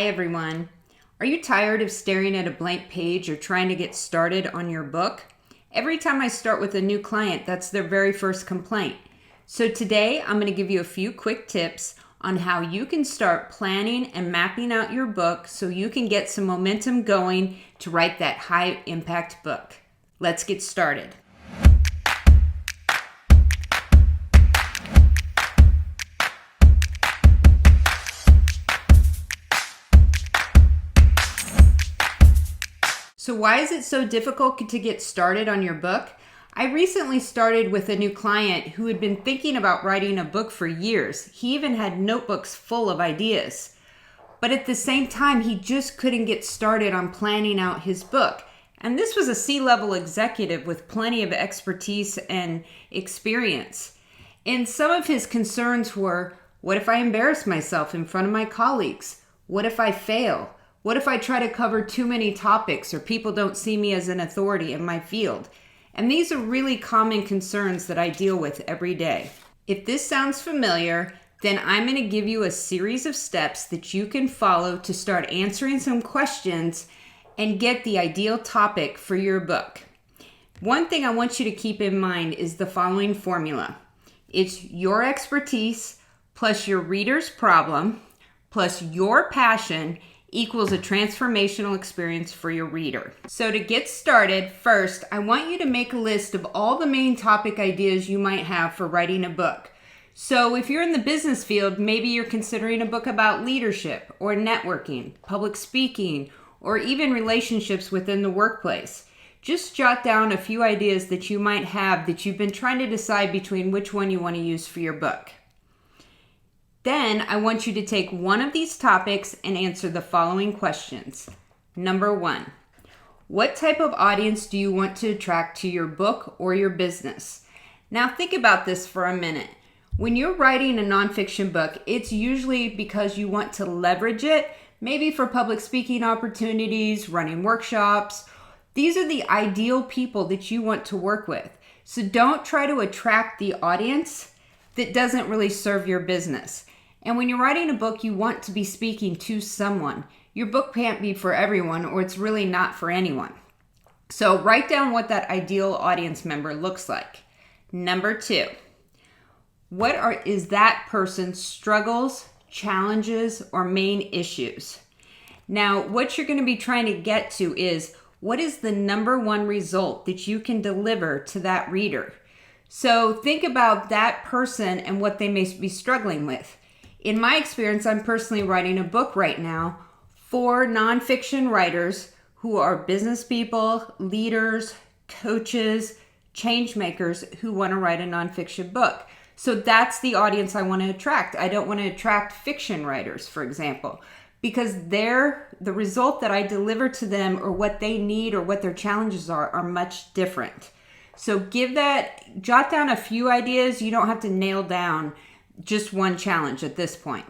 Hi everyone. Are you tired of staring at a blank page or trying to get started on your book? Every time I start with a new client, that's their very first complaint. So today I'm going to give you a few quick tips on how you can start planning and mapping out your book so you can get some momentum going to write that high impact book. Let's get started. So why is it so difficult to get started on your book? I recently started with a new client who had been thinking about writing a book for years. He even had notebooks full of ideas. But at the same time, he just couldn't get started on planning out his book. And this was a C-level executive with plenty of expertise and experience. And some of his concerns were, what if I embarrass myself in front of my colleagues? What if I fail? What if I try to cover too many topics or people don't see me as an authority in my field? And these are really common concerns that I deal with every day. If this sounds familiar, then I'm going to give you a series of steps that you can follow to start answering some questions and get the ideal topic for your book. One thing I want you to keep in mind is the following formula. It's your expertise plus your reader's problem plus your passion equals a transformational experience for your reader. So to get started, first, I want you to make a list of all the main topic ideas you might have for writing a book. So if you're in the business field, maybe you're considering a book about leadership or networking, public speaking, or even relationships within the workplace. Just jot down a few ideas that you might have that you've been trying to decide between which one you want to use for your book. Then I want you to take one of these topics and answer the following questions. Number 1, what type of audience do you want to attract to your book or your business? Now think about this for a minute. When you're writing a nonfiction book, it's usually because you want to leverage it, maybe for public speaking opportunities, running workshops. These are the ideal people that you want to work with. So don't try to attract the audience that doesn't really serve your business. And when you're writing a book, you want to be speaking to someone. Your book can't be for everyone, or it's really not for anyone. So write down what that ideal audience member looks like. Number 2, what is that person's struggles, challenges, or main issues? Now, what you're going to be trying to get to is, what is the number one result that you can deliver to that reader? So think about that person and what they may be struggling with. In my experience, I'm personally writing a book right now for nonfiction writers who are business people, leaders, coaches, change makers who want to write a nonfiction book. So that's the audience I want to attract. I don't want to attract fiction writers, for example, because the result that I deliver to them or what they need or what their challenges are much different. So jot down a few ideas. You don't have to nail down just one challenge at this point.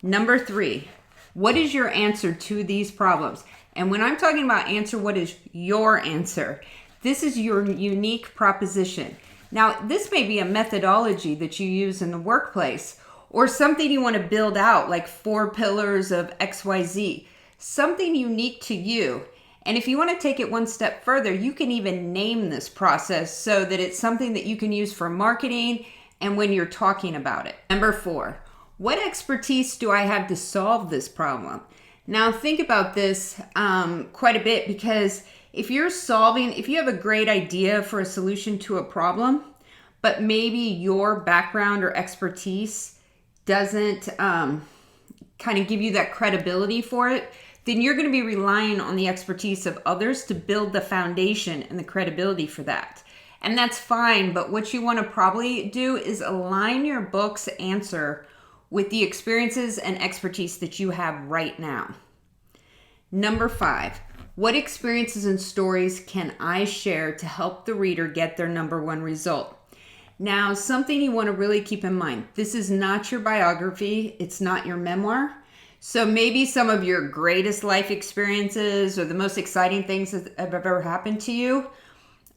Number 3, what is your answer to these problems? And when I'm talking about answer, what is your answer? This is your unique proposition. Now, this may be a methodology that you use in the workplace or something you want to build out, like 4 pillars of XYZ, something unique to you. And if you want to take it one step further, you can even name this process so that it's something that you can use for marketing and when you're talking about it. Number 4, what expertise do I have to solve this problem? Now think about this quite a bit, because if you have a great idea for a solution to a problem, but maybe your background or expertise doesn't kind of give you that credibility for it, then you're going to be relying on the expertise of others to build the foundation and the credibility for that. And that's fine, but what you want to probably do is align your book's answer with the experiences and expertise that you have right now. Number 5, what experiences and stories can I share to help the reader get their number one result? Now, something you want to really keep in mind, this is not your biography, it's not your memoir. So maybe some of your greatest life experiences or the most exciting things that have ever happened to you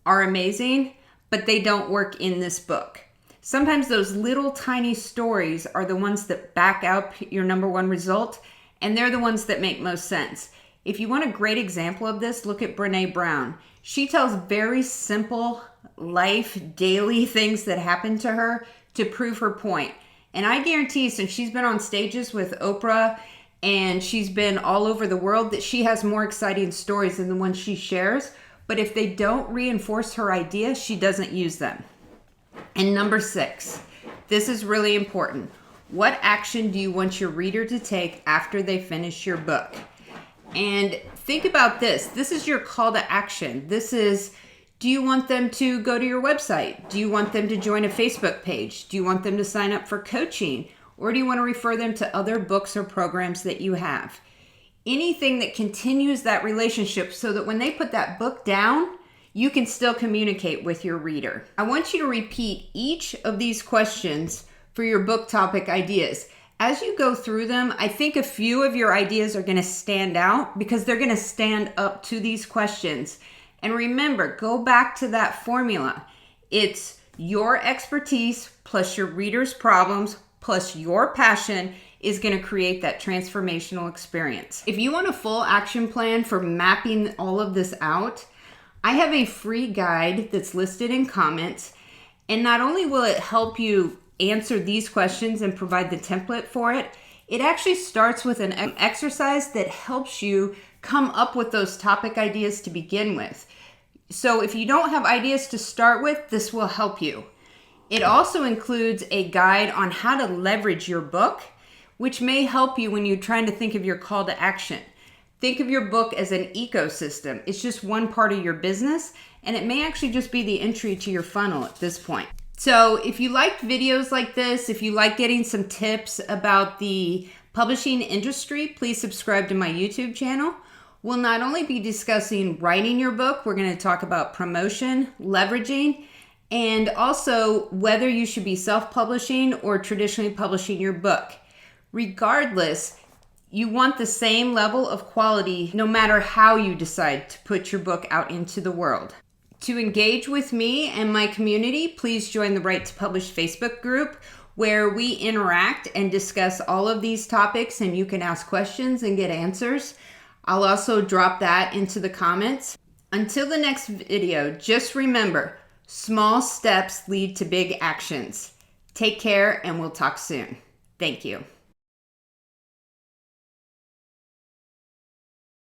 are amazing, but they don't work in this book. Sometimes those little tiny stories are the ones that back up your number one result, and they're the ones that make most sense. If you want a great example of this, look at Brene Brown. She tells very simple life, daily things that happen to her to prove her point. And I guarantee, since she's been on stages with Oprah and she's been all over the world, that she has more exciting stories than the ones she shares. But if they don't reinforce her idea, she doesn't use them. And number 6, this is really important. What action do you want your reader to take after they finish your book? And think about this. This is your call to action. This is, do you want them to go to your website? Do you want them to join a Facebook page? Do you want them to sign up for coaching? Or do you want to refer them to other books or programs that you have? Anything that continues that relationship so that when they put that book down, you can still communicate with your reader. I want you to repeat each of these questions for your book topic ideas. As you go through them, I think a few of your ideas are going to stand out because they're going to stand up to these questions. And remember, go back to that formula. It's your expertise plus your reader's problems plus your passion is going to create that transformational experience. If you want a full action plan for mapping all of this out, I have a free guide that's listed in comments. And not only will it help you answer these questions and provide the template for it, it actually starts with an exercise that helps you come up with those topic ideas to begin with. So if you don't have ideas to start with, this will help you. It also includes a guide on how to leverage your book, which may help you when you're trying to think of your call to action. Think of your book as an ecosystem. It's just one part of your business, and it may actually just be the entry to your funnel at this point. So if you liked videos like this, if you like getting some tips about the publishing industry, please subscribe to my YouTube channel. We'll not only be discussing writing your book, we're going to talk about promotion, leveraging, and also whether you should be self-publishing or traditionally publishing your book. Regardless, you want the same level of quality no matter how you decide to put your book out into the world. To engage with me and my community, please join the Right to Publish Facebook group where we interact and discuss all of these topics, and you can ask questions and get answers. I'll also drop that into the comments. Until the next video, just remember, small steps lead to big actions. Take care, and we'll talk soon. Thank you.